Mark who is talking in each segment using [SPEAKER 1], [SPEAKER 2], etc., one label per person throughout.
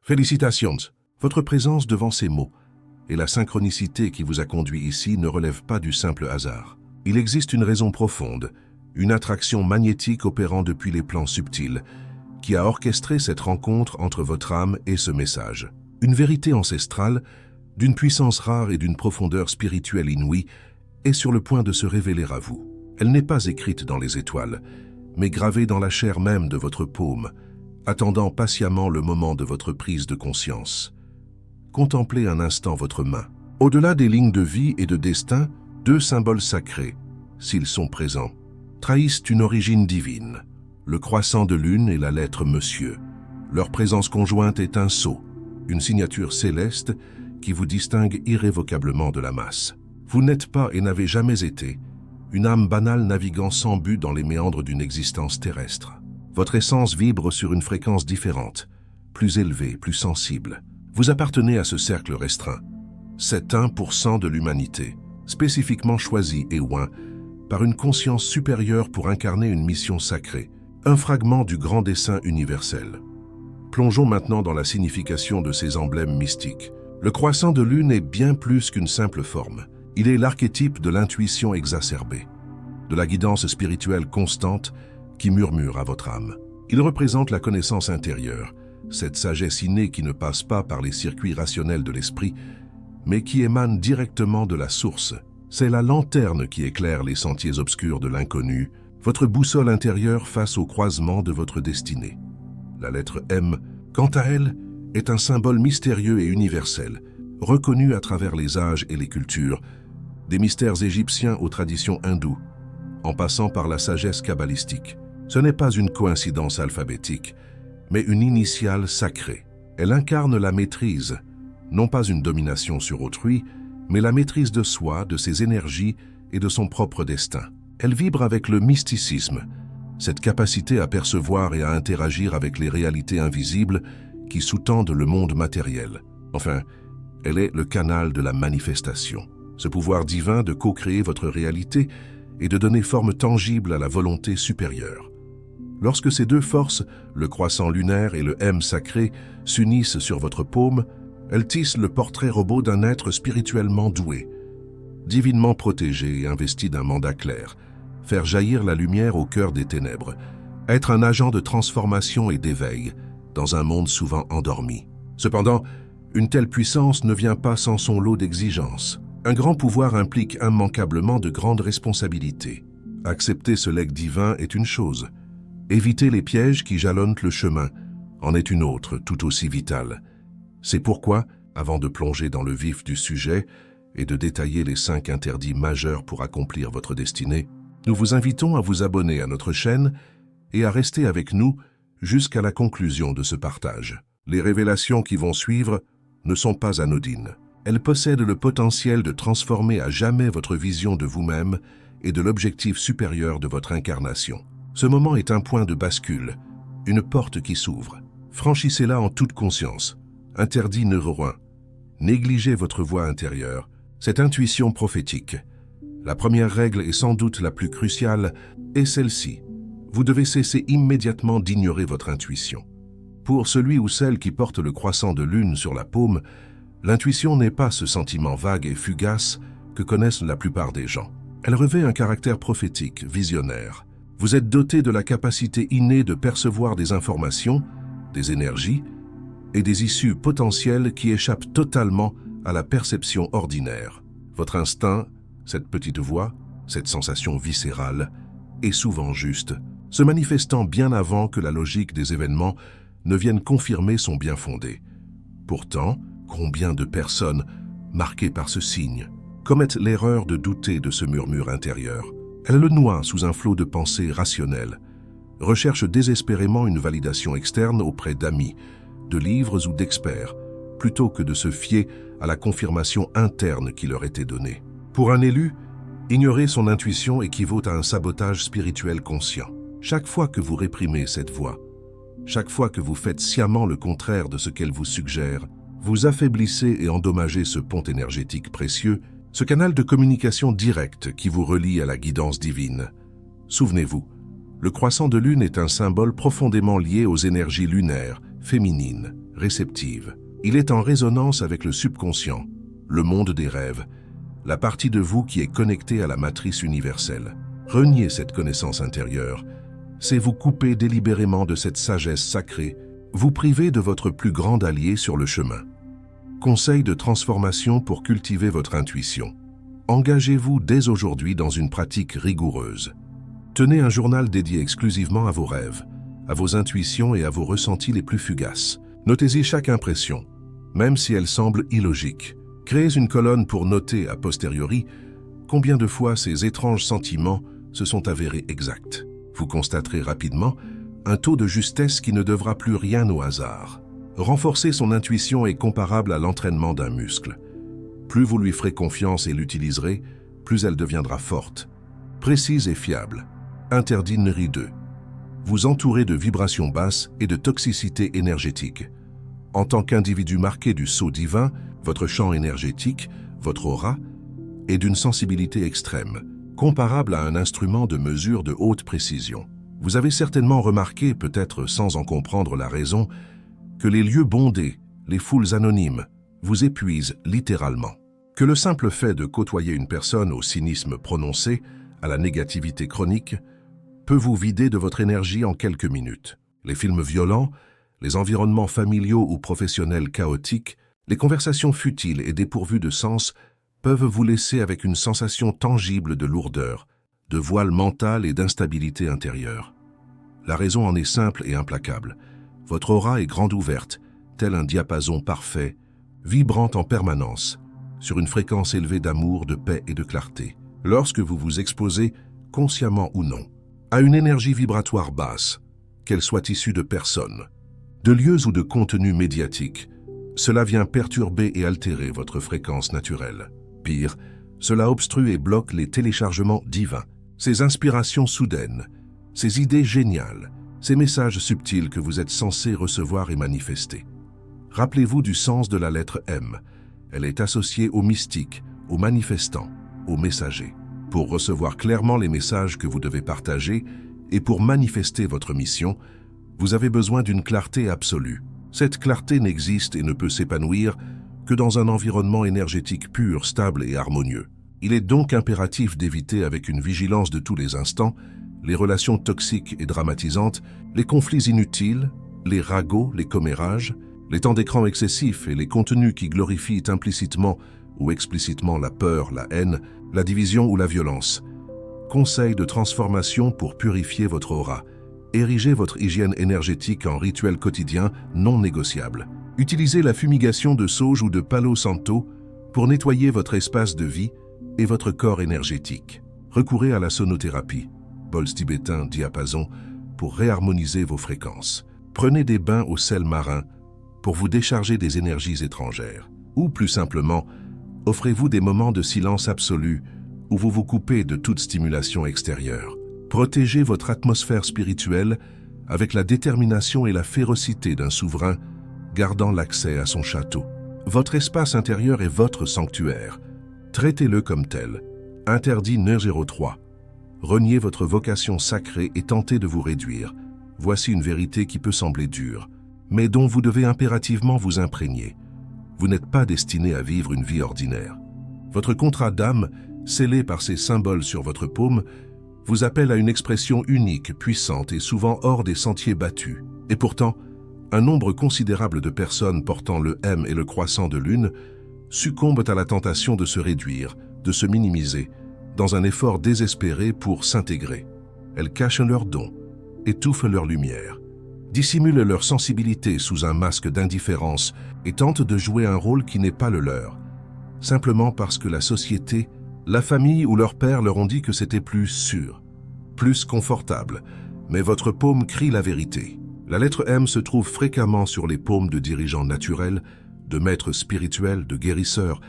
[SPEAKER 1] Félicitations! Votre présence devant ces mots et la synchronicité qui vous a conduit ici ne relève pas du simple hasard. Il existe une raison profonde, une attraction magnétique opérant depuis les plans subtils, qui a orchestré cette rencontre entre votre âme et ce message. Une vérité ancestrale, d'une puissance rare et d'une profondeur spirituelle inouïe, est sur le point de se révéler à vous. Elle n'est pas écrite dans les étoiles, mais gravée dans la chair même de votre paume, attendant patiemment le moment de votre prise de conscience. Contemplez un instant votre main. Au-delà des lignes de vie et de destin, deux symboles sacrés, s'ils sont présents, trahissent une origine divine. Le croissant de lune et la lettre Monsieur. Leur présence conjointe est un sceau, une signature céleste qui vous distingue irrévocablement de la masse. Vous n'êtes pas et n'avez jamais été une âme banale naviguant sans but dans les méandres d'une existence terrestre. Votre essence vibre sur une fréquence différente, plus élevée, plus sensible. Vous appartenez à ce cercle restreint, cet 1% de l'humanité, spécifiquement choisi et oint par une conscience supérieure pour incarner une mission sacrée, un fragment du grand dessein universel. Plongeons maintenant dans la signification de ces emblèmes mystiques. Le croissant de lune est bien plus qu'une simple forme. Il est l'archétype de l'intuition exacerbée, de la guidance spirituelle constante qui murmure à votre âme. Il représente la connaissance intérieure, cette sagesse innée qui ne passe pas par les circuits rationnels de l'esprit, mais qui émane directement de la source. C'est la lanterne qui éclaire les sentiers obscurs de l'inconnu, votre boussole intérieure face au croisement de votre destinée. La lettre M, quant à elle, est un symbole mystérieux et universel, reconnu à travers les âges et les cultures, des mystères égyptiens aux traditions hindoues, en passant par la sagesse kabbalistique. Ce n'est pas une coïncidence alphabétique, mais une initiale sacrée. Elle incarne la maîtrise, non pas une domination sur autrui, mais la maîtrise de soi, de ses énergies et de son propre destin. Elle vibre avec le mysticisme, cette capacité à percevoir et à interagir avec les réalités invisibles qui sous-tendent le monde matériel. Enfin, elle est le canal de la manifestation, ce pouvoir divin de co-créer votre réalité et de donner forme tangible à la volonté supérieure. Lorsque ces deux forces, le croissant lunaire et le M sacré, s'unissent sur votre paume, elles tissent le portrait robot d'un être spirituellement doué, divinement protégé et investi d'un mandat clair, faire jaillir la lumière au cœur des ténèbres, être un agent de transformation et d'éveil dans un monde souvent endormi. Cependant, une telle puissance ne vient pas sans son lot d'exigences. Un grand pouvoir implique immanquablement de grandes responsabilités. Accepter ce legs divin est une chose. Éviter les pièges qui jalonnent le chemin en est une autre, tout aussi vitale. C'est pourquoi, avant de plonger dans le vif du sujet et de détailler les 5 interdits majeurs pour accomplir votre destinée, nous vous invitons à vous abonner à notre chaîne et à rester avec nous jusqu'à la conclusion de ce partage. Les révélations qui vont suivre ne sont pas anodines. Elles possèdent le potentiel de transformer à jamais votre vision de vous-même et de l'objectif supérieur de votre incarnation. Ce moment est un point de bascule, une porte qui s'ouvre. Franchissez-la en toute conscience. Interdit numéro 1. Négligez votre voix intérieure, cette intuition prophétique. La première règle est sans doute la plus cruciale, est celle-ci. Vous devez cesser immédiatement d'ignorer votre intuition. Pour celui ou celle qui porte le croissant de lune sur la paume, l'intuition n'est pas ce sentiment vague et fugace que connaissent la plupart des gens. Elle revêt un caractère prophétique, visionnaire. Vous êtes doté de la capacité innée de percevoir des informations, des énergies et des issues potentielles qui échappent totalement à la perception ordinaire. Votre instinct, cette petite voix, cette sensation viscérale, est souvent juste, se manifestant bien avant que la logique des événements ne vienne confirmer son bien fondé. Pourtant, combien de personnes, marquées par ce signe, commettent l'erreur de douter de ce murmure intérieur? Elles le noient sous un flot de pensées rationnelles, recherchent désespérément une validation externe auprès d'amis, de livres ou d'experts, plutôt que de se fier à la confirmation interne qui leur était donnée. Pour un élu, ignorer son intuition équivaut à un sabotage spirituel conscient. Chaque fois que vous réprimez cette voix, chaque fois que vous faites sciemment le contraire de ce qu'elle vous suggère, vous affaiblissez et endommagez ce pont énergétique précieux, ce canal de communication directe qui vous relie à la guidance divine. Souvenez-vous, le croissant de lune est un symbole profondément lié aux énergies lunaires, féminine, réceptive. Il est en résonance avec le subconscient, le monde des rêves, la partie de vous qui est connectée à la matrice universelle. Renier cette connaissance intérieure, c'est vous couper délibérément de cette sagesse sacrée, vous priver de votre plus grand allié sur le chemin. Conseil de transformation pour cultiver votre intuition. Engagez-vous dès aujourd'hui dans une pratique rigoureuse. Tenez un journal dédié exclusivement à vos rêves, à vos intuitions et à vos ressentis les plus fugaces. Notez-y chaque impression, même si elle semble illogique. Créez une colonne pour noter a posteriori combien de fois ces étranges sentiments se sont avérés exacts. Vous constaterez rapidement un taux de justesse qui ne devra plus rien au hasard. Renforcer son intuition est comparable à l'entraînement d'un muscle. Plus vous lui ferez confiance et l'utiliserez, plus elle deviendra forte, précise et fiable. Interdit numéro 2. Vous entourez de vibrations basses et de toxicité énergétique. En tant qu'individu marqué du sceau divin, votre champ énergétique, votre aura, est d'une sensibilité extrême, comparable à un instrument de mesure de haute précision. Vous avez certainement remarqué, peut-être sans en comprendre la raison, que les lieux bondés, les foules anonymes, vous épuisent littéralement. Que le simple fait de côtoyer une personne au cynisme prononcé, à la négativité chronique, peut vous vider de votre énergie en quelques minutes. Les films violents, les environnements familiaux ou professionnels chaotiques, les conversations futiles et dépourvues de sens peuvent vous laisser avec une sensation tangible de lourdeur, de voile mental et d'instabilité intérieure. La raison en est simple et implacable. Votre aura est grande ouverte, tel un diapason parfait, vibrant en permanence, sur une fréquence élevée d'amour, de paix et de clarté. Lorsque vous vous exposez, consciemment ou non, à une énergie vibratoire basse, qu'elle soit issue de personnes, de lieux ou de contenus médiatiques, cela vient perturber et altérer votre fréquence naturelle. Pire, cela obstrue et bloque les téléchargements divins, ces inspirations soudaines, ces idées géniales, ces messages subtils que vous êtes censé recevoir et manifester. Rappelez-vous du sens de la lettre M. Elle est associée au mystique, au manifestant, au messager. Pour recevoir clairement les messages que vous devez partager et pour manifester votre mission, vous avez besoin d'une clarté absolue. Cette clarté n'existe et ne peut s'épanouir que dans un environnement énergétique pur, stable et harmonieux. Il est donc impératif d'éviter avec une vigilance de tous les instants les relations toxiques et dramatisantes, les conflits inutiles, les ragots, les commérages, les temps d'écran excessifs et les contenus qui glorifient implicitement ou explicitement la peur, la haine, la division ou la violence. Conseil de transformation pour purifier votre aura. Érigez votre hygiène énergétique en rituel quotidien non négociable. Utilisez la fumigation de sauge ou de palo santo pour nettoyer votre espace de vie et votre corps énergétique. Recourez à la sonothérapie, bols tibétain, diapason, pour réharmoniser vos fréquences. Prenez des bains au sel marin pour vous décharger des énergies étrangères. Ou plus simplement, offrez-vous des moments de silence absolu où vous vous coupez de toute stimulation extérieure. Protégez votre atmosphère spirituelle avec la détermination et la férocité d'un souverain gardant l'accès à son château. Votre espace intérieur est votre sanctuaire. Traitez-le comme tel. Interdit numéro 3. Reniez votre vocation sacrée et tentez de vous réduire. Voici une vérité qui peut sembler dure, mais dont vous devez impérativement vous imprégner. Vous n'êtes pas destiné à vivre une vie ordinaire. Votre contrat d'âme, scellé par ces symboles sur votre paume, vous appelle à une expression unique, puissante et souvent hors des sentiers battus. Et pourtant, un nombre considérable de personnes portant le M et le croissant de lune succombent à la tentation de se réduire, de se minimiser, dans un effort désespéré pour s'intégrer. Elles cachent leurs dons, étouffent leur lumière, dissimulent leur sensibilité sous un masque d'indifférence et tentent de jouer un rôle qui n'est pas le leur, simplement parce que la société, la famille ou leur père leur ont dit que c'était plus sûr, plus confortable, mais votre paume crie la vérité. La lettre M se trouve fréquemment sur les paumes de dirigeants naturels, de maîtres spirituels, de guérisseurs,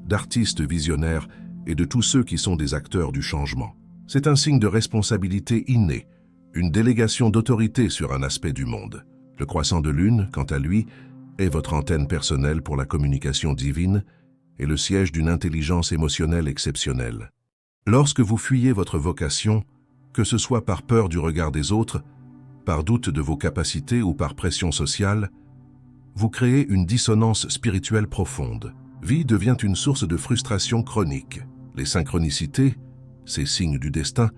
[SPEAKER 1] d'artistes visionnaires et de tous ceux qui sont des acteurs du changement. C'est un signe de responsabilité innée, une délégation d'autorité sur un aspect du monde. Le croissant de lune, quant à lui, est votre antenne personnelle pour la communication divine et le siège d'une intelligence émotionnelle exceptionnelle. Lorsque vous fuyez votre vocation, que ce soit par peur du regard des autres, par doute de vos capacités ou par pression sociale, vous créez une dissonance spirituelle profonde. Vie devient une source de frustration chronique. Les synchronicités, ces signes du destin,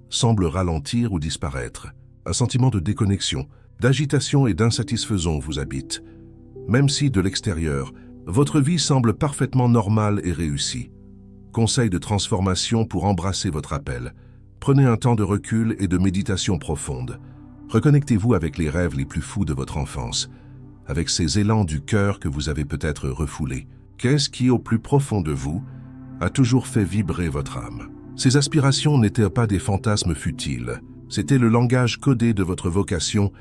[SPEAKER 1] semblent ralentir ou disparaître. Un sentiment de déconnexion, d'agitation et d'insatisfaction vous habite. Même si, de l'extérieur, votre vie semble parfaitement normale et réussie. Conseil de transformation pour embrasser votre appel. Prenez un temps de recul et de méditation profonde. Reconnectez-vous avec les rêves les plus fous de votre enfance, avec ces élans du cœur que vous avez peut-être refoulés. Qu'est-ce qui, au plus profond de vous, a toujours fait vibrer votre âme? Ces aspirations n'étaient pas des fantasmes futiles, c'était le langage codé de votre vocation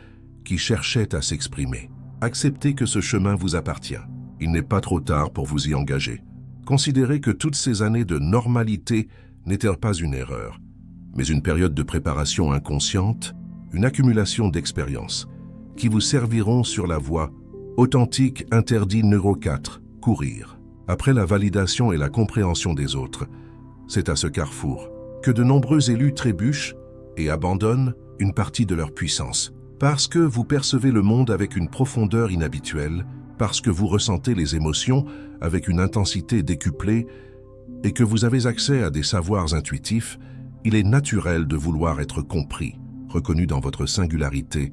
[SPEAKER 1] qui cherchait à s'exprimer. Acceptez que ce chemin vous appartient. Il n'est pas trop tard pour vous y engager. Considérez que toutes ces années de normalité n'étaient pas une erreur, mais une période de préparation inconsciente, une accumulation d'expériences qui vous serviront sur la voie authentique interdit numéro 4, courir. Après la validation et la compréhension des autres, c'est à ce carrefour que de nombreux élus trébuchent et abandonnent une partie de leur puissance. Parce que vous percevez le monde avec une profondeur inhabituelle, parce que vous ressentez les émotions avec une intensité décuplée et que vous avez accès à des savoirs intuitifs, il est naturel de vouloir être compris, reconnu dans votre singularité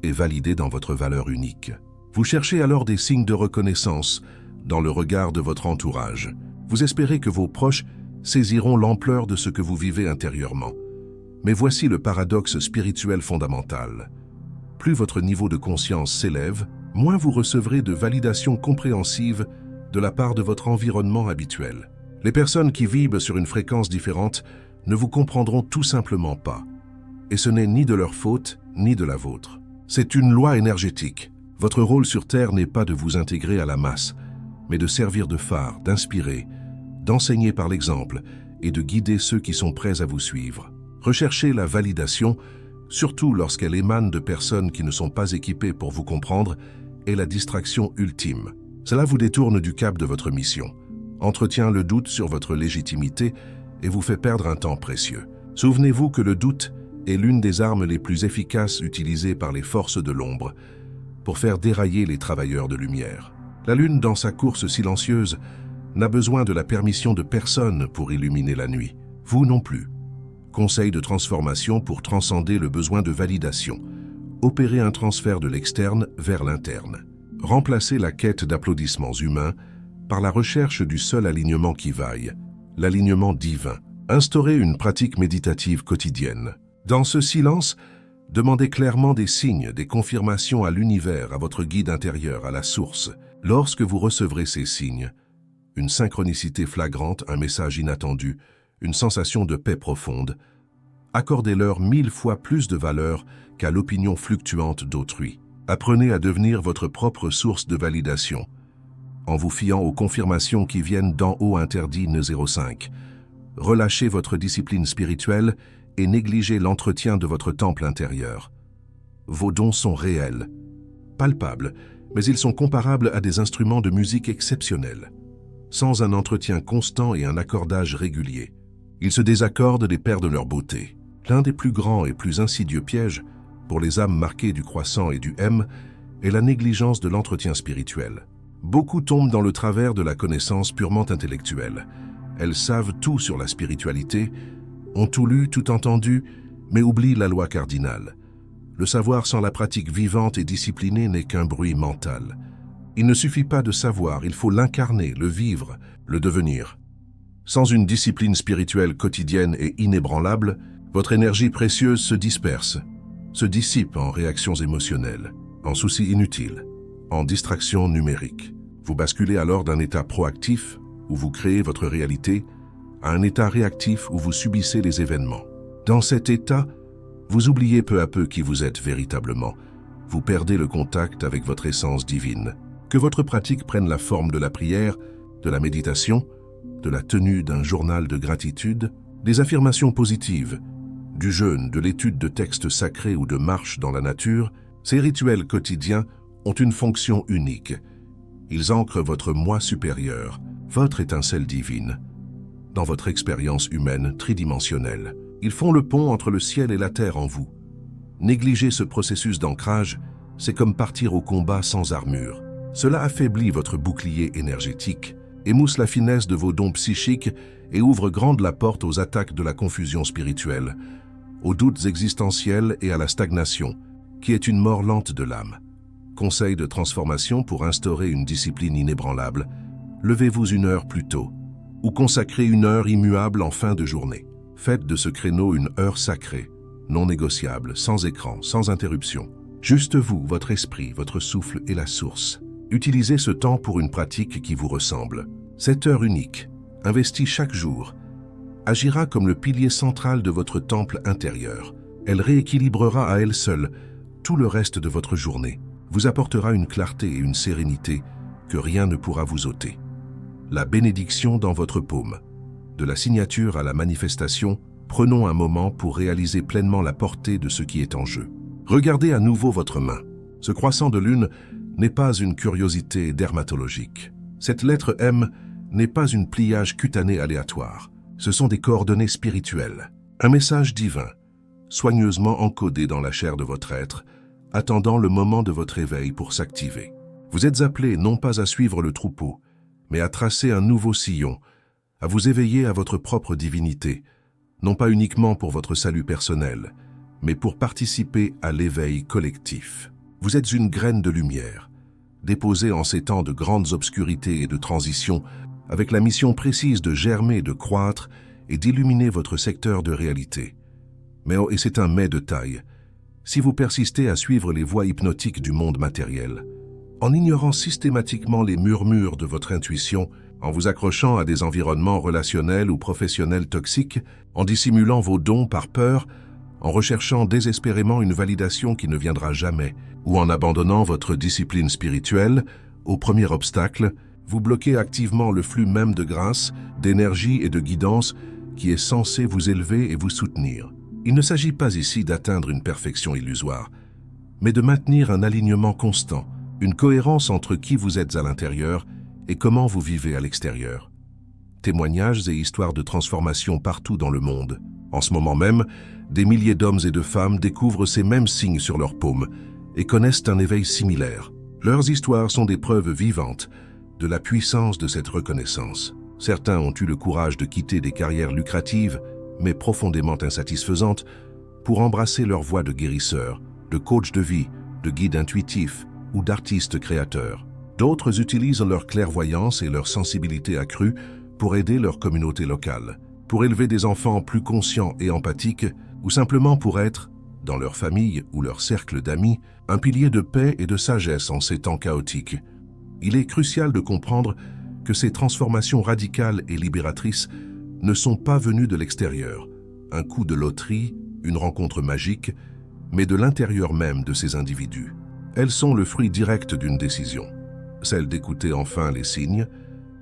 [SPEAKER 1] et validé dans votre valeur unique. Vous cherchez alors des signes de reconnaissance dans le regard de votre entourage. Vous espérez que vos proches saisiront l'ampleur de ce que vous vivez intérieurement. Mais voici le paradoxe spirituel fondamental. Plus votre niveau de conscience s'élève, moins vous recevrez de validation compréhensive de la part de votre environnement habituel. Les personnes qui vibrent sur une fréquence différente ne vous comprendront tout simplement pas. Et ce n'est ni de leur faute, ni de la vôtre. C'est une loi énergétique. Votre rôle sur Terre n'est pas de vous intégrer à la masse, mais de servir de phare, d'inspirer, d'enseigner par l'exemple et de guider ceux qui sont prêts à vous suivre. Recherchez la validation, surtout lorsqu'elle émane de personnes qui ne sont pas équipées pour vous comprendre, est la distraction ultime. Cela vous détourne du cap de votre mission, entretient le doute sur votre légitimité et vous fait perdre un temps précieux. Souvenez-vous que le doute est l'une des armes les plus efficaces utilisées par les forces de l'ombre pour faire dérailler les travailleurs de lumière. La lune, dans sa course silencieuse, n'a besoin de la permission de personne pour illuminer la nuit. Vous non plus. Conseil de transformation pour transcender le besoin de validation. Opérer un transfert de l'externe vers l'interne. Remplacer la quête d'applaudissements humains par la recherche du seul alignement qui vaille, l'alignement divin. Instaurer une pratique méditative quotidienne. Dans ce silence, demandez clairement des signes, des confirmations à l'univers, à votre guide intérieur, à la source. Lorsque vous recevrez ces signes, une synchronicité flagrante, un message inattendu, une sensation de paix profonde, accordez-leur 1000 fois plus de valeur qu'à l'opinion fluctuante d'autrui. Apprenez à devenir votre propre source de validation, en vous fiant aux confirmations qui viennent d'en haut interdit 05. Relâchez votre discipline spirituelle et négligez l'entretien de votre temple intérieur. Vos dons sont réels, palpables, mais ils sont comparables à des instruments de musique exceptionnels. Sans un entretien constant et un accordage régulier, ils se désaccordent et perdent leur beauté. L'un des plus grands et plus insidieux pièges pour les âmes marquées du croissant et du M est la négligence de l'entretien spirituel. Beaucoup tombent dans le travers de la connaissance purement intellectuelle. Elles savent tout sur la spiritualité, ont tout lu, tout entendu, mais oublient la loi cardinale. Le savoir sans la pratique vivante et disciplinée n'est qu'un bruit mental. Il ne suffit pas de savoir, il faut l'incarner, le vivre, le devenir. Sans une discipline spirituelle quotidienne et inébranlable, votre énergie précieuse se disperse, se dissipe en réactions émotionnelles, en soucis inutiles, en distractions numériques. Vous basculez alors d'un état proactif, où vous créez votre réalité, à un état réactif où vous subissez les événements. Dans cet état, vous oubliez peu à peu qui vous êtes véritablement. Vous perdez le contact avec votre essence divine. Que votre pratique prenne la forme de la prière, de la méditation, de la tenue d'un journal de gratitude, des affirmations positives, du jeûne, de l'étude de textes sacrés ou de marche dans la nature, ces rituels quotidiens ont une fonction unique. Ils ancrent votre moi supérieur, votre étincelle divine, dans votre expérience humaine tridimensionnelle. Ils font le pont entre le ciel et la terre en vous. Négliger ce processus d'ancrage, c'est comme partir au combat sans armure. Cela affaiblit votre bouclier énergétique, émousse la finesse de vos dons psychiques et ouvre grande la porte aux attaques de la confusion spirituelle, aux doutes existentiels et à la stagnation, qui est une mort lente de l'âme. Conseil de transformation pour instaurer une discipline inébranlable, levez-vous 1 heure plus tôt, ou consacrez 1 heure immuable en fin de journée. Faites de ce créneau une heure sacrée, non négociable, sans écran, sans interruption. Juste vous, votre esprit, votre souffle et la source. Utilisez ce temps pour une pratique qui vous ressemble. Cette heure unique, investie chaque jour, agira comme le pilier central de votre temple intérieur. Elle rééquilibrera à elle seule tout le reste de votre journée, vous apportera une clarté et une sérénité que rien ne pourra vous ôter. La bénédiction dans votre paume. De la signature à la manifestation, prenons un moment pour réaliser pleinement la portée de ce qui est en jeu. Regardez à nouveau votre main. Ce croissant de lune n'est pas une curiosité dermatologique. Cette lettre M n'est pas une pliage cutané aléatoire. Ce sont des coordonnées spirituelles. Un message divin, soigneusement encodé dans la chair de votre être, attendant le moment de votre éveil pour s'activer. Vous êtes appelé non pas à suivre le troupeau, mais à tracer un nouveau sillon, à vous éveiller à votre propre divinité, non pas uniquement pour votre salut personnel, mais pour participer à l'éveil collectif. Vous êtes une graine de lumière, déposée en ces temps de grandes obscurités et de transition, avec la mission précise de germer, de croître et d'illuminer votre secteur de réalité. Et c'est un mais de taille. Si vous persistez à suivre les voies hypnotiques du monde matériel, en ignorant systématiquement les murmures de votre intuition, en vous accrochant à des environnements relationnels ou professionnels toxiques, en dissimulant vos dons par peur, en recherchant désespérément une validation qui ne viendra jamais, ou en abandonnant votre discipline spirituelle, au premier obstacle, vous bloquez activement le flux même de grâce, d'énergie et de guidance qui est censé vous élever et vous soutenir. Il ne s'agit pas ici d'atteindre une perfection illusoire, mais de maintenir un alignement constant, une cohérence entre qui vous êtes à l'intérieur et comment vous vivez à l'extérieur. Témoignages et histoires de transformation partout dans le monde. En ce moment même, des milliers d'hommes et de femmes découvrent ces mêmes signes sur leur paume et connaissent un éveil similaire. Leurs histoires sont des preuves vivantes de la puissance de cette reconnaissance. Certains ont eu le courage de quitter des carrières lucratives, mais profondément insatisfaisantes, pour embrasser leur voie de guérisseur, de coach de vie, de guide intuitif ou d'artiste créateur. D'autres utilisent leur clairvoyance et leur sensibilité accrue pour aider leur communauté locale, pour élever des enfants plus conscients et empathiques, ou simplement pour être, dans leur famille ou leur cercle d'amis, un pilier de paix et de sagesse en ces temps chaotiques. Il est crucial de comprendre que ces transformations radicales et libératrices ne sont pas venues de l'extérieur, un coup de loterie, une rencontre magique, mais de l'intérieur même de ces individus. Elles sont le fruit direct d'une décision, celle d'écouter enfin les signes,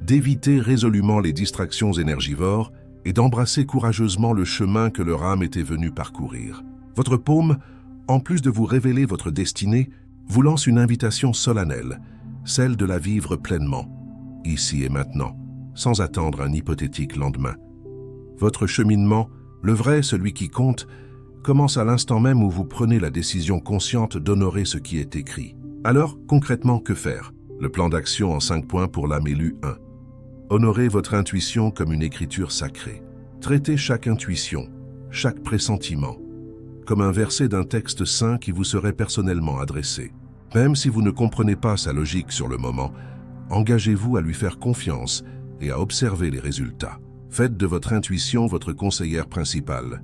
[SPEAKER 1] d'éviter résolument les distractions énergivores et d'embrasser courageusement le chemin que leur âme était venue parcourir. Votre paume, en plus de vous révéler votre destinée, vous lance une invitation solennelle, celle de la vivre pleinement, ici et maintenant, sans attendre un hypothétique lendemain. Votre cheminement, le vrai, celui qui compte, commence à l'instant même où vous prenez la décision consciente d'honorer ce qui est écrit. Alors, concrètement, que faire? Le plan d'action en 5 points pour l'âme élue 1. Honorez votre intuition comme une écriture sacrée. Traitez chaque intuition, chaque pressentiment, comme un verset d'un texte saint qui vous serait personnellement adressé. Même si vous ne comprenez pas sa logique sur le moment, engagez-vous à lui faire confiance et à observer les résultats. Faites de votre intuition votre conseillère principale.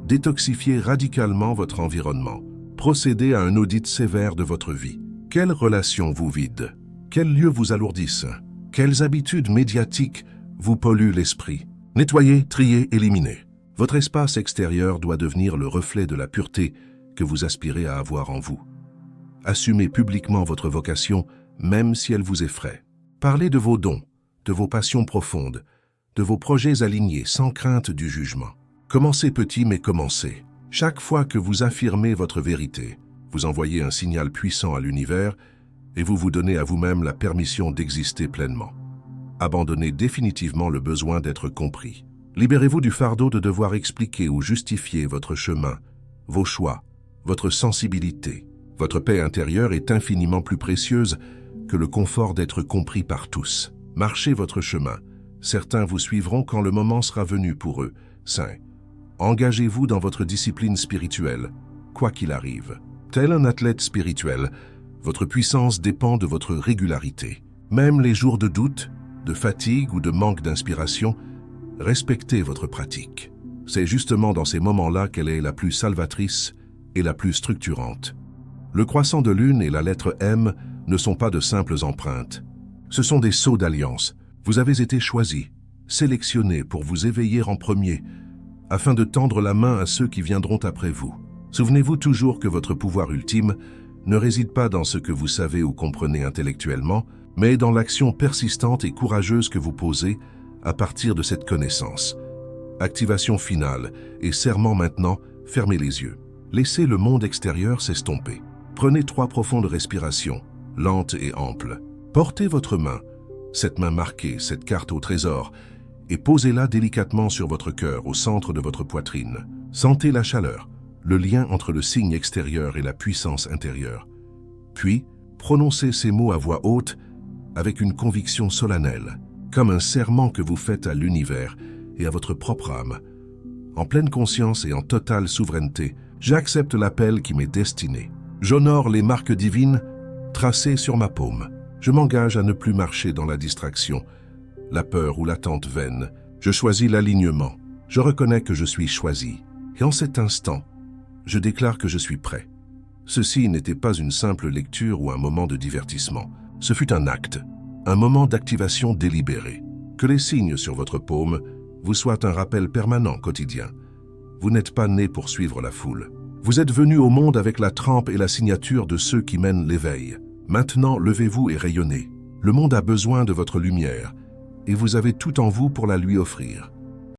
[SPEAKER 1] Détoxifiez radicalement votre environnement. Procédez à un audit sévère de votre vie. Quelles relations vous vident? Quels lieux vous alourdissent? Quelles habitudes médiatiques vous polluent l'esprit? Nettoyez, triez, éliminez. Votre espace extérieur doit devenir le reflet de la pureté que vous aspirez à avoir en vous. Assumez publiquement votre vocation, même si elle vous effraie. Parlez de vos dons, de vos passions profondes, de vos projets alignés sans crainte du jugement. Commencez petit mais commencez. Chaque fois que vous affirmez votre vérité, vous envoyez un signal puissant à l'univers et vous vous donnez à vous-même la permission d'exister pleinement. Abandonnez définitivement le besoin d'être compris. Libérez-vous du fardeau de devoir expliquer ou justifier votre chemin, vos choix votre sensibilité. Votre paix intérieure est infiniment plus précieuse que le confort d'être compris par tous. Marchez votre chemin. Certains vous suivront quand le moment sera venu pour eux. 5. Engagez-vous dans votre discipline spirituelle, quoi qu'il arrive. Tel un athlète spirituel, votre puissance dépend de votre régularité. Même les jours de doute, de fatigue ou de manque d'inspiration, respectez votre pratique. C'est justement dans ces moments-là qu'elle est la plus salvatrice et la plus structurante. Le croissant de lune et la lettre M ne sont pas de simples empreintes. Ce sont des sceaux d'alliance. Vous avez été choisi, sélectionné pour vous éveiller en premier, afin de tendre la main à ceux qui viendront après vous. Souvenez-vous toujours que votre pouvoir ultime ne réside pas dans ce que vous savez ou comprenez intellectuellement, mais dans l'action persistante et courageuse que vous posez à partir de cette connaissance. Activation finale et serment maintenant, fermez les yeux. Laissez le monde extérieur s'estomper. Prenez 3 profondes respirations, lentes et amples. Portez votre main, cette main marquée, cette carte au trésor, et posez-la délicatement sur votre cœur, au centre de votre poitrine. Sentez la chaleur, le lien entre le signe extérieur et la puissance intérieure. Puis, prononcez ces mots à voix haute avec une conviction solennelle, comme un serment que vous faites à l'univers et à votre propre âme. En pleine conscience et en totale souveraineté, j'accepte l'appel qui m'est destiné. J'honore les marques divines tracées sur ma paume. Je m'engage à ne plus marcher dans la distraction, la peur ou l'attente vaine. Je choisis l'alignement. Je reconnais que je suis choisi. Et en cet instant, je déclare que je suis prêt. Ceci n'était pas une simple lecture ou un moment de divertissement. Ce fut un acte, un moment d'activation délibérée. Que les signes sur votre paume vous soient un rappel permanent quotidien. Vous n'êtes pas né pour suivre la foule. Vous êtes venu au monde avec la trempe et la signature de ceux qui mènent l'éveil. Maintenant, levez-vous et rayonnez. Le monde a besoin de votre lumière, et vous avez tout en vous pour la lui offrir.